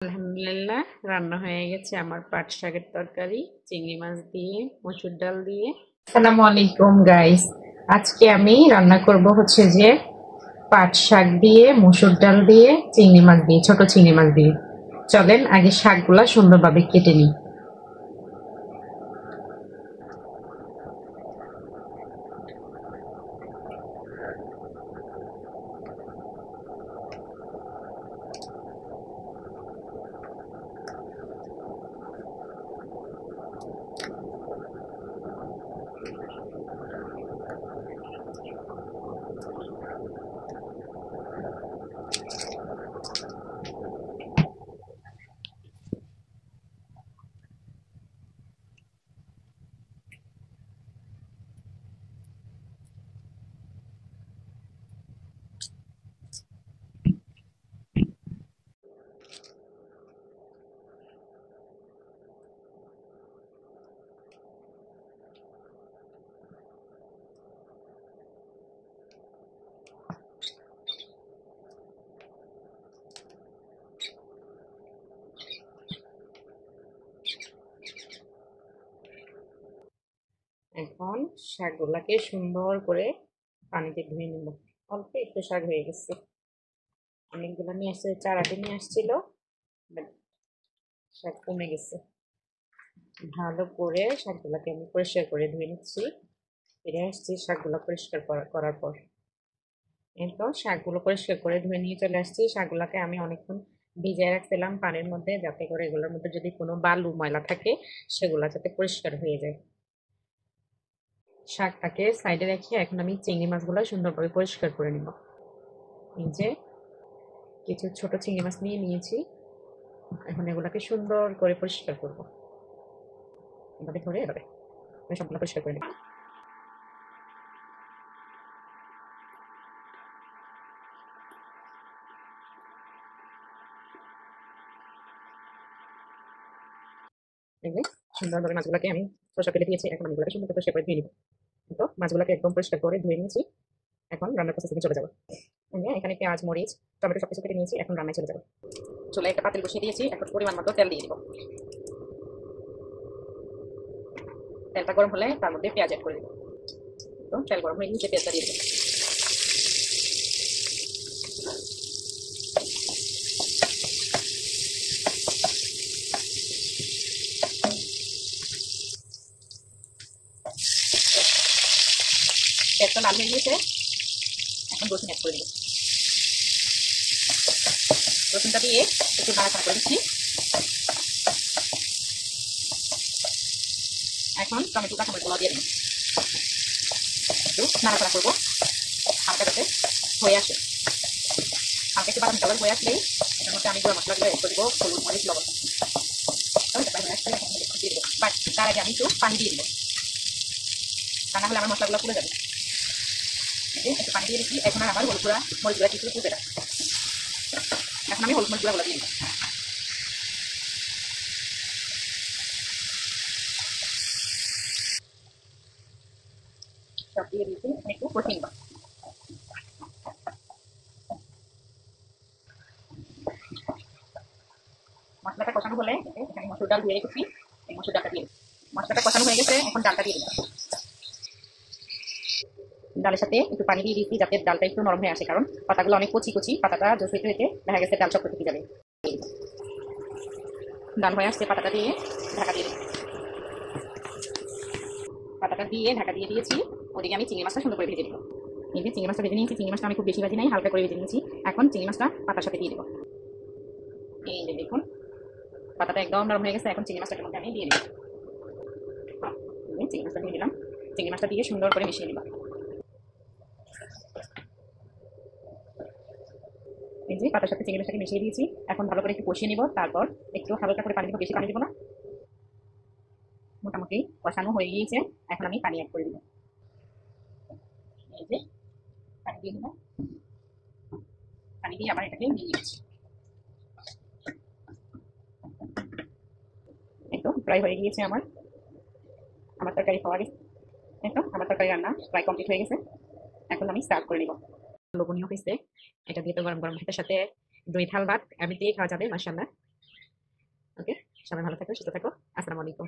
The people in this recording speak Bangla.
আলহামদুলিল্লাহ, রান্না হয়ে গেছে আমার পাট শাকের তরকারি চিংড়ি মাছ দিয়ে, মসুর ডাল দিয়ে। আসসালামু আলাইকুম গাইস। আজকে আমি রান্না করব হচ্ছে যে পাট শাক দিয়ে, মসুর ডাল দিয়ে, চিংড়ি মাছ দিয়ে, ছোট চিংড়ি মাছ দিয়ে। চলেন আগে শাকগুলা সুন্দরভাবে কেটে নিই। এখন শাকগুলাকে সুন্দর করে পানিতে ধুয়ে নেব। অল্প একটু শাক হয়ে গেছে, অনেকগুলো নিয়ে আসছে, চারাটি নিয়ে আসছিল, শাক কমে গেছে। ভালো করে শাকগুলাকে আমি পরিষ্কার করে ধুয়ে নিচ্ছি। ফিরে আসছি শাকগুলো পরিষ্কার করার পর। এই তো শাকগুলো পরিষ্কার করে ধুয়ে নিয়ে চলে আসছি। শাকগুলাকে আমি অনেকক্ষণ ভিজিয়ে রাখছিলাম পানির মধ্যে, যাতে করে এগুলোর মধ্যে যদি কোনো বালু ময়লা থাকে সেগুলো যাতে পরিষ্কার হয়ে যায়। শাকটাকে সাইডে রেখে এখন আমি চিংড়ি মাছগুলো সুন্দরভাবে পরিষ্কার করে নিব। এই যে কিছু ছোট চিংড়ি মাছ নিয়ে নিয়েছি, এখন এগুলাকে সুন্দর করে পরিষ্কার করব। এভাবে ধরে এভাবে আমি সবগুলো পরিষ্কার করে নেব। এই যে সুন্দরভাবে মাছগুলোকে আমি খোসা ফেলে দিয়েছি, এখন আমি এগুলোকে সুন্দর করে পরিষ্কার করে ধুয়ে নিব। তো মাছগুলোকে একদম পরিষ্কার করে ধুয়ে নিয়েছি, এখন রান্নার প্রসেসে চলে যাবো। এখানে পেঁয়াজ, মরিচ, টমেটো সবকিছু কেটে নিয়েছি, এখন রান্নায় চলে যাবো। চুলায় একটা পাতিল বসিয়ে দিয়েছি, এখন পরিমাণ মতো তেল দিয়ে দিব। তেলটা গরম হলে তার মধ্যে পেঁয়াজ অ্যাড করে দিব। তো তেল গরম হয়ে গেছে, পেঁয়াজটা দিয়ে দিব। পেঁয়াজটা লাল হয়ে গিয়েছে, এখন রসুন অ্যাড করে দিব। রসুনটা দিয়ে একটু নাড়াচাড়া করে দিচ্ছি। এখন টমেটো কাঁচামরিচগুলো দিয়ে দিব। একটু নাড়াচাড়া করবো হালকা, যাতে হয়ে আসে। হালকা একটু বাদামি কালার হয়ে আসলেই এটার মধ্যে আমি গুঁড়া মশলাগুলো অ্যাড করে দিব, হলুদ, মরিচ, লবণ। দিয়ে দিব। তার আগে আমি একটু পানি দিয়ে দিব, তা না হলে আমার মশলাগুলো পুড়ে যাবে। একটু পানি দিয়ে দিচ্ছি, এখন আর আমার হলুদ গুঁড়া, মরিচ গুঁড়া কিছু পুড়বে না। এখন আমি হলুদ মরিচ গুঁড়াগুলো দিয়ে দিব। সব দিয়ে দিয়েছি, একটু কষিয়ে নিব। মশলাটা কষানো হলে এখানে মসুর ডাল দিয়ে রেখেছি, এই মসুর ডালটা দিয়ে মশলাটা কষানো হয়ে গেছে, এখন ডালটা দিয়ে দিলাম। ডালের সাথে একটু পানি দিয়ে দিচ্ছি, যাতে ডালটা একটু নরম হয়ে আসে, কারণ পাতাগুলো অনেক কচি কচি, পাতাটা জোস হইতে হইতে দেখা গেছে ডাল সব থেকে যাবে। ডাল হয়ে আসছে, পাতাটা দিয়ে ঢাকা দিয়ে দিই। পাতাটা দিয়ে ঢাকা দিয়ে দিয়েছি, ওদিকে আমি চিংড়ি মাছটা সুন্দর করে ভেজে দিব। এই যে চিংড়ি মাছটা ভেজে নিয়েছি, চিংড়ি মাছটা আমি খুব বেশি ভাজি নাই, হালকা করে ভেজে নিয়েছি। এখন চিংড়ি মাছটা পাতার সাথে দিয়ে দেবো। এই যে দেখুন, পাতাটা একদম নরম হয়ে গেছে, এখন চিংড়ি মাছটার মধ্যে আমি দিয়ে দিব। চিংড়ি মাছটা দিয়ে দিলাম, চিংড়ি মাছটা দিয়ে সুন্দর করে মিশিয়ে নিব। এই যে পাতার সাথে চিংড়ি মাছটাকে মিশিয়ে দিয়েছি, এখন ভালো করে একটু কষিয়ে নিব, তারপর একটু হালকা করে পানি দিব, বেশি পানি দিব না। মোটামুটি কষানো হয়ে গিয়েছে, এখন আমি পানি অ্যাড করে দিব। এই যে পানি দিয়ে দিলাম, পানি দিয়ে আবার এটাকে দিয়ে দিচ্ছি। এই তো প্রায় হয়ে গিয়েছে আমার আমার তরকারি খাওয়া গেছে। এই তো আমার তরকারি রান্না প্রায় কমপ্লিট হয়ে গেছে, এখন আমি সার্ভ করে নিব। লোভনীয় হয়েছে, এটা দিয়ে তো গরম গরম ভাতের সাথে 2 থাল ভাত আমি দিয়ে খাওয়া যাবে, মাশাআল্লাহ। সবাই ভালো থাকো, সুস্থ থাকো। আসসালামু আলাইকুম।